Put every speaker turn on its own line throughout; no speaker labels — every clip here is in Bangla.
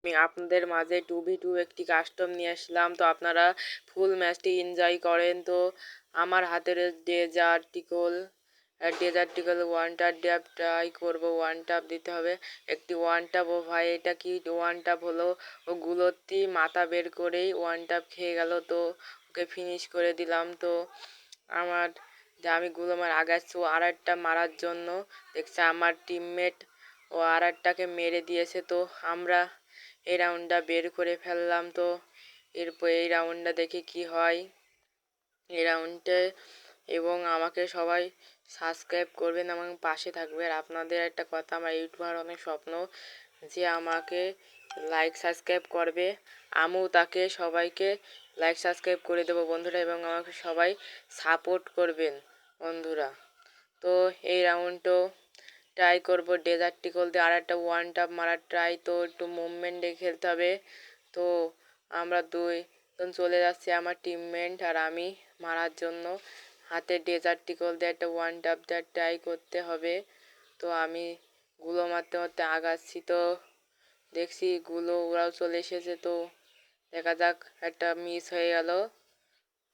আমি আপনাদের মাঝে 2v2 একটি কাস্টম নিয়ে আসলাম। তো আপনারা ফুল ম্যাচটি এনজয় করেন। তো আমার হাতের ডেজার্টিকল ওয়ান ট্যাপ ট্রাই করবো। ওয়ান ট্যাপ দিতে হবে একটি ওয়ান ট্যাপ। ও ভাই এটা কি ওয়ান ট্যাপ হলো? ও গুলোটি মাথা বের করেই ওয়ান ট্যাপ খেয়ে গেল। তো ওকে ফিনিশ করে দিলাম। তো আমার আমি গুলো আগাচ্ছি ও আর একটা মারার জন্য। দেখছে আমার টিমমেট ও আর একটাকে মেরে দিয়েছে। তো আমরা এই রাউন্ডটা বের করে ফেললাম। তো এরপর এই রাউন্ডটা দেখি কি হয় এই রাউন্ডে। এবং আমাকে সবাই সাবস্ক্রাইব করবেন এবং পাশে থাকবে। আর আপনাদের একটা কথা, আমার ইউটিউবার অনেক স্বপ্ন যে আমাকে লাইক সাবস্ক্রাইব করবে। আমিও তাকে সবাইকে লাইক সাবস্ক্রাইব করে দেবো বন্ধুরা, এবং আমাকে সবাই সাপোর্ট করবেন বন্ধুরা। তো এই রাউন্ডও ট্রাই করব ডেজার্টিকল দিয়ে আর একটা ওয়ান ট্যাপ মারার ট্রাই। তো একটু মুভমেন্টে খেলতে হবে। তো আমরা দুইজন চলে যাচ্ছি, আমার টিমমেট আর আমি মারার জন্য। হাতে ডেজার্টিকল দিয়ে একটা ওয়ান ট্যাপ দেওয়ার ট্রাই করতে হবে। তো আমি গুলো মারতে মারতে আগাচ্ছি। তো দেখছি গুলো ওরাও চলে এসেছে। তো দেখা যাক, একটা মিস হয়ে গেল।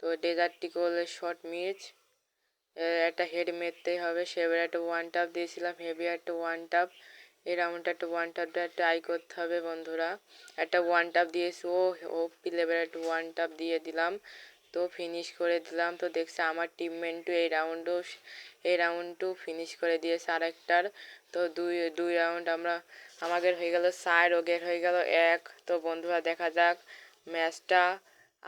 তো ডেজার্টিকলের শট মিস, একটা হেড মারতেই হবে। সেবার একটা ওয়ান ট্যাপ দিয়েছিলাম, হেভি একটা ওয়ান ট্যাপ। এই রাউন্ডটা একটা ওয়ান ট্যাপ ট্রাই করতে হবে বন্ধুরা। একটা ওয়ান ট্যাপ দিয়েছি, ও লেভেল একটা ওয়ান ট্যাপ দিয়ে দিলাম। তো ফিনিশ করে দিলাম। তো দেখছি আমার টিমমেটও এই রাউন্ডও ফিনিশ করে দিয়েছে আরেকটার। তো দুই রাউন্ড আমাদের হয়ে গেল 4, ওগের হয়ে গেল 1। তো বন্ধুরা দেখা যাক ম্যাচটা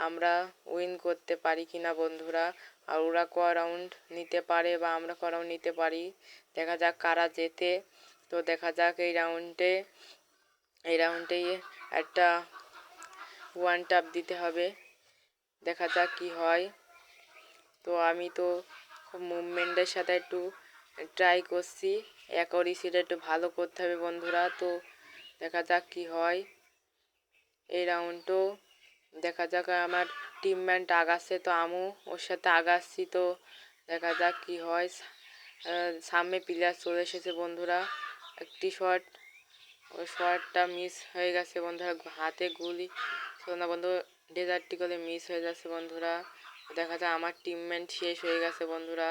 আমরা উইন করতে পারি কিনা বন্ধুরা। আর ওরা ক রাউন্ড নিতে পারে বা আমরা ক রাউন্ড নিতে পারি, দেখা যাক কারা জেতে। তো দেখা যাক এই রাউন্ডেই একটা ওয়ান ট্যাপ দিতে হবে। দেখা যাক কি হয়। তো আমি তো খুব মুভমেন্টের সাথে একটু ট্রাই করছি, অ্যাকুরেসিটা একটু ভালো করতে হবে বন্ধুরা। তো দেখা যাক কি হয় এই রাউন্ডও। দেখা যাক আমার টিমমেট আগাচ্ছে, তো আমিও ওর সাথে আগাচ্ছি। তো দেখা যাক কি হয়। সামনে প্লেয়ার চলে এসেছে বন্ধুরা। একটি শট, ওই শটটা মিস হয়ে গেছে বন্ধুরা। হাতে গুলি ছিল না বন্ধু, ডেজার্টিকলে মিস হয়ে যাচ্ছে বন্ধুরা। দেখা যায় আমার টিমমেট শেষ হয়ে গেছে বন্ধুরা।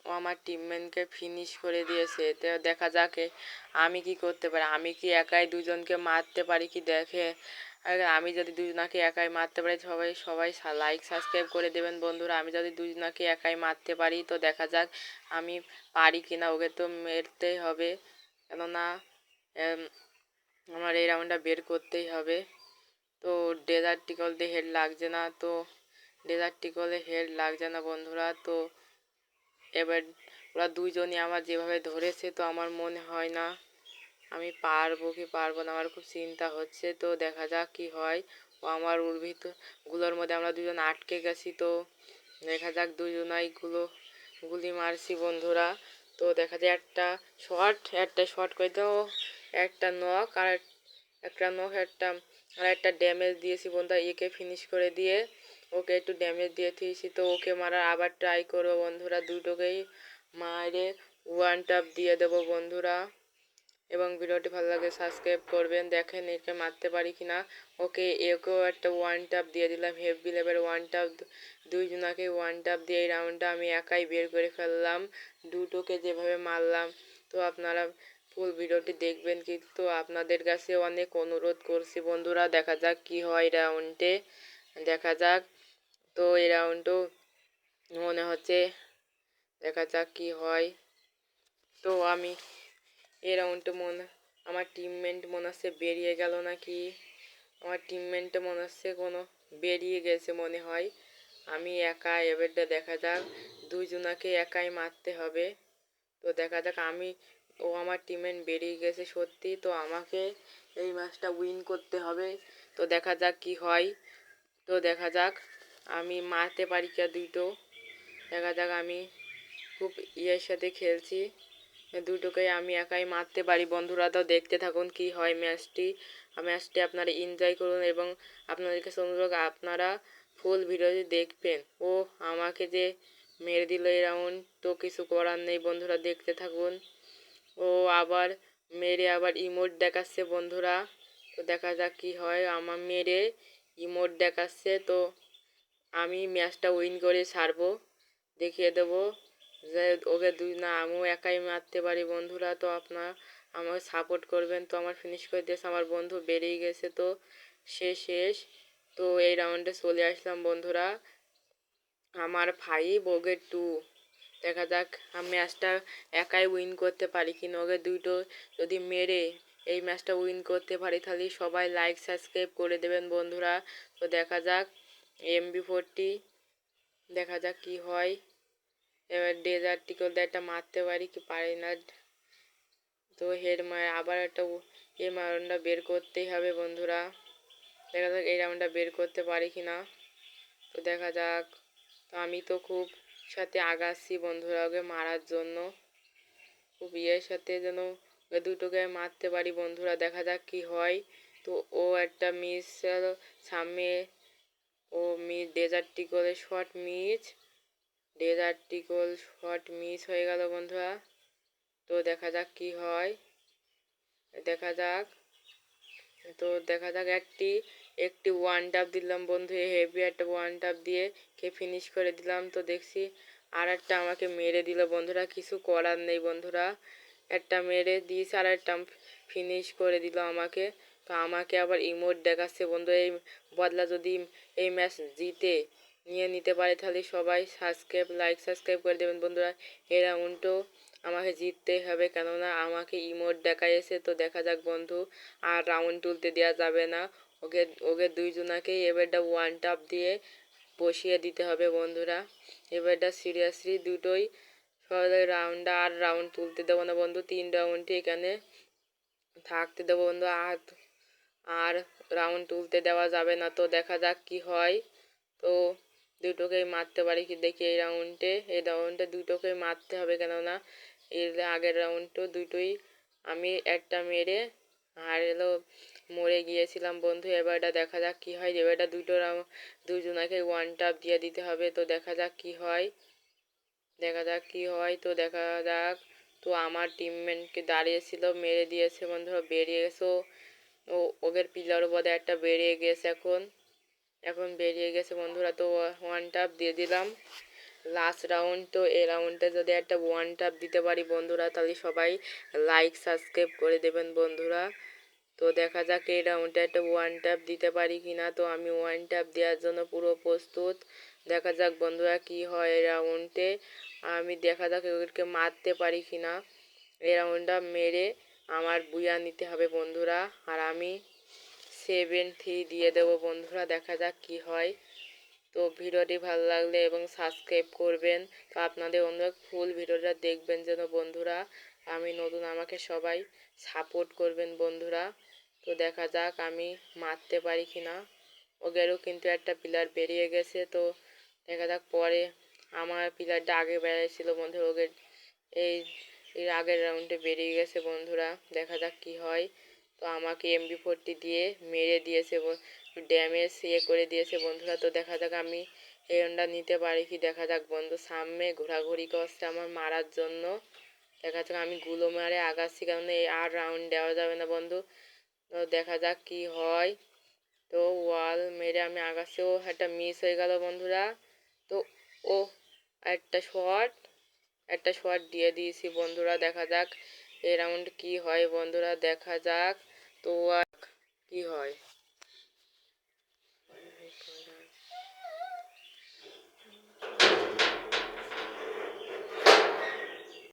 ও আমার টিমমেটকে ফিনিশ করে দিয়েছে। তো দেখা যাক আমি কি করতে পারি। আমি কি একাই দুজনকে মারতে পারি কি দেখে। আর আমি যদি দুজনাকে একাই মারতে পারি, সবাই সবাই লাইক সাবস্ক্রাইব করে দেবেন বন্ধুরা। আমি যদি দুজনাকে একাই মারতে পারি, তো দেখা যাক আমি পারি কিনা। ওকে তো মেরতেই হবে, কেননা আমার এই রাউন্ডটা বের করতেই হবে। তো ডেজার্টিকল দিয়ে হেড লাগছে না। তো ডেজার্টিকলে হেড লাগছে না বন্ধুরা। তো এবার ওরা দুইজনই আমার যেভাবে ধরেছে, তো আমার মনে হয় না আমি পারবো কি পারবো না, আমার খুব চিন্তা হচ্ছে। তো দেখা যাক কি হয়। ও আমার গুলোর মধ্যে আমরা দুজন আটকে গেছি। তো দেখা যাক দুজনাই গুলি মারছি বন্ধুরা। তো দেখা যায় একটা শট করে তো একটা নক আর একটা ড্যামেজ দিয়েছি বন্ধুরা। একে ফিনিশ করে দিয়ে ওকে একটু ড্যামেজ দিয়ে দিয়েছি। তো ওকে মারার আবার ট্রাই করবো বন্ধুরা। দুটোকেই মারে ওয়ান ট্যাপ দিয়ে দেবো বন্ধুরা। এবং ভিডিওটি ভালো লাগে সাবস্ক্রাইব করবেন, দেখেন একে মারতে পারি কিনা। ওকে একেও একটা ওয়ান ট্যাপ দিয়ে দিলাম, হেভি লেভেল ওয়ান ট্যাপ। দুইজনাকে ওয়ান ট্যাপ দিয়ে এই রাউন্ডটা আমি একাই বের করে ফেললাম, দুটোকে যেভাবে মারলাম। তো আপনারা ফুল ভিডিওটি দেখবেন, কিন্তু আপনাদের কাছে অনেক অনুরোধ করছি বন্ধুরা। দেখা যাক কি হয় রাউন্ডে, দেখা যাক। তো এই রাউন্ডও মনে হচ্ছে, দেখা যাক কি হয়। তো আমি এই রাউন্ডটা আমার টিমমেট মনে হচ্ছে বেরিয়ে গেল নাকি। আমার টিমমেটটা মনে হচ্ছে বেরিয়ে গেছে মনে হয়। আমি একা, এবারটা দেখা যাক দুইজনাকে একাই মারতে হবে। তো দেখা যাক আমার টিমমেট বেরিয়ে গেছে সত্যি। তো আমাকে এই ম্যাচটা উইন করতে হবে। তো দেখা যাক কি হয়। তো দেখা যাক আমি মারতে পারি কি দুটো। দেখা যাক আমি খুব সাথে খেলছি, দুটোকেই আমি একাই মারতে পারি বন্ধুরা। তো দেখতে থাকুন কি হয় ম্যাচটি আপনারা এনজয় করুন, এবং আপনাদের কাছে অনুরোধ আপনারা ফুল ভিডিওটি দেখবেন। ও আমাকে যে মেরে দিল এই রাউন্ড, তো কিছু করার নেই বন্ধুরা, দেখতে থাকুন। ও আবার মেরে আবার ইমোট দেখাচ্ছে বন্ধুরা। তো দেখা যাক কি হয়। আমার মেরে ইমোট দেখাচ্ছে, তো আমি ম্যাচটা উইন করে ছাড়বো, দেখিয়ে দেবো যে ওকে দুই না আমিও একাই মারতে পারি বন্ধুরা। তো আপনারা আমাকে সাপোর্ট করবেন। তো আমার ফিনিশ করে দিয়েছে আমার বন্ধু, বেরিয়ে গেছে, তো সে শেষ। তো এই রাউন্ডে চলে আসলাম বন্ধুরা, আমার 5 ওকে 2। দেখা যাক আমি ম্যাচটা একাই উইন করতে পারি কিনা। ওকে দুটো যদি মেরে এই ম্যাচটা উইন করতে পারি তাহলে সবাই লাইক সাবস্ক্রাইব করে দেবেন বন্ধুরা। তো দেখা যাক MB40, দেখা যাক কি হয়। এবার ডেজার্ট টিকল দিয়ে একটা মারতে পারি কি পারি না। তো হেড মার আবার একটা এই মারনটা বের করতেই হবে বন্ধুরা। দেখা যাক এই রাউন্ডটা বের করতে পারি কি না। তো দেখা যাক। তো আমি তো খুব সাথে আগাচ্ছি বন্ধুরা ওকে মারার জন্য, খুব ইয়ের সাথে যেন ওকে দুটোকে মারতে পারি বন্ধুরা। দেখা যাক কি হয়। তো ও একটা মিস সামনে, ও মিস ডেজার্ট টিকলের শট মিস, ডেজার্ট টিকল শট মিস হয়ে গেল বন্ধুরা। তো দেখা যাক কি হয়, দেখা যাক। তো দেখা যাক একটি ওয়ান টাপ দিলাম বন্ধু, হেভি একটা ওয়ান টাপ দিয়ে কে ফিনিশ করে দিলাম। তো দেখছি আর একটা আমাকে মেরে দিল বন্ধুরা, কিছু করার নেই বন্ধুরা, একটা মেরে দিয়েছে আর একটা ফিনিশ করে দিল আমাকে। তো আমাকে আবার ইমোট দেখাচ্ছে বন্ধু, এই বদলা যদি এই ম্যাচ জিতে নিয়ে নিতে পারে তাহলে সবাই লাইক সাবস্ক্রাইব করে দেবেন বন্ধুরা। এই রাউন্ডও আমাকে জিততেই হবে, কেননা আমাকে ইমোট দেখাইছে। তো দেখা যাক বন্ধু, আর রাউন্ড তুলতে দেওয়া যাবে না। ওকে ওকে দুইজনাকেই এবারটা ওয়ান টাপ দিয়ে বসিয়ে দিতে হবে বন্ধুরা। এবারটা সিরিয়াসলি দুটোই সবাই রাউন্ড তুলতে দেবো না বন্ধু, 3 রাউন্ডই এখানে থাকতে দেবো বন্ধু, আর রাউন্ড তুলতে দেওয়া যাবে না। তো দেখা যাক কি হয়। তো দুটোকেই মারতে পারি কি দেখি এই রাউন্ডে দুটোকেই মারতে হবে, কেননা এর আগের রাউন্ডও দুটোই আমি একটা মেরে আর মরে গিয়েছিলাম বন্ধু। এবারটা দেখা যাক কি হয়। এবারটা দুজনাকে ওয়ান টাপ দিয়ে দিতে হবে। তো দেখা যাক কি হয়, দেখা যাক কি হয়। তো দেখা যাক। তো আমার টিমমেটকে দাঁড়িয়েছিল, মেরে দিয়েছে বন্ধু, বেরিয়ে গেছে। ওদের পিলার বোধ একটা বেরিয়ে গেছে, এখন বেরিয়ে গেছে বন্ধুরা। তো ওয়ান টাপ দিয়ে দিলাম লাস্ট রাউন্ড। তো এই রাউন্ডে যদি একটা ওয়ান টাপ দিতে পারি বন্ধুরা তাহলে সবাই লাইক সাবস্ক্রাইব করে দেবেন বন্ধুরা। তো দেখা যাক এই রাউন্ডে একটা ওয়ান ট্যাপ দিতে পারি কি না। তো আমি ওয়ান ট্যাপ দেওয়ার জন্য পুরো প্রস্তুত। দেখা যাক বন্ধুরা কি হয় এই রাউন্ডে, আমি দেখা যাক ওদেরকে মারতে পারি কি না। এই রাউন্ডটা মেরে আমার বুয়া নিতে হবে বন্ধুরা, আর আমি 7-3 দিয়ে দেবো বন্ধুরা। দেখা যাক কি হয়। তো ভিডিওটি ভালো লাগলে এবং সাবস্ক্রাইব করবেন। তো আপনাদের অনুরোধ ফুল ভিডিওটা দেখবেন যেন বন্ধুরা, আমি নতুন, আমাকে সবাই সাপোর্ট করবেন বন্ধুরা। তো দেখা যাক আমি মারতে পারি কি না। ওদেরও কিন্তু একটা প্লেয়ার বেরিয়ে গেছে। তো দেখা যাক পরে আমার প্লেয়ারটা আগে বেরিয়েছিল বন্ধু, ওদের এই এর আগের রাউন্ডে বেরিয়ে গেছে বন্ধুরা। দেখা যাক কি হয়। তো আমাকে MB40 দিয়ে মেরে দিয়েছে, ড্যামেজ করে দিয়েছে বন্ধুরা। তো দেখা যাক আমি এই রাউন্ডটা নিতে পারি কি। দেখা যাক বন্ধু সামনে ঘোরাঘুরি করছে আমার মারার জন্য। দেখা যাক আমি গুলো মারে আগাচ্ছি, কারণ এই আর রাউন্ড দেওয়া যাবে না বন্ধু। তো দেখা যাক কি হয়। তো ওয়াল মেরে আমি আগাচ্ছি, ও একটা মিস হয়ে গেল বন্ধুরা। তো ও একটা শট দিয়ে দিয়েছি বন্ধুরা। দেখা যাক এই রাউন্ড কি হয় বন্ধুরা, দেখা যাক। তো কি হয়।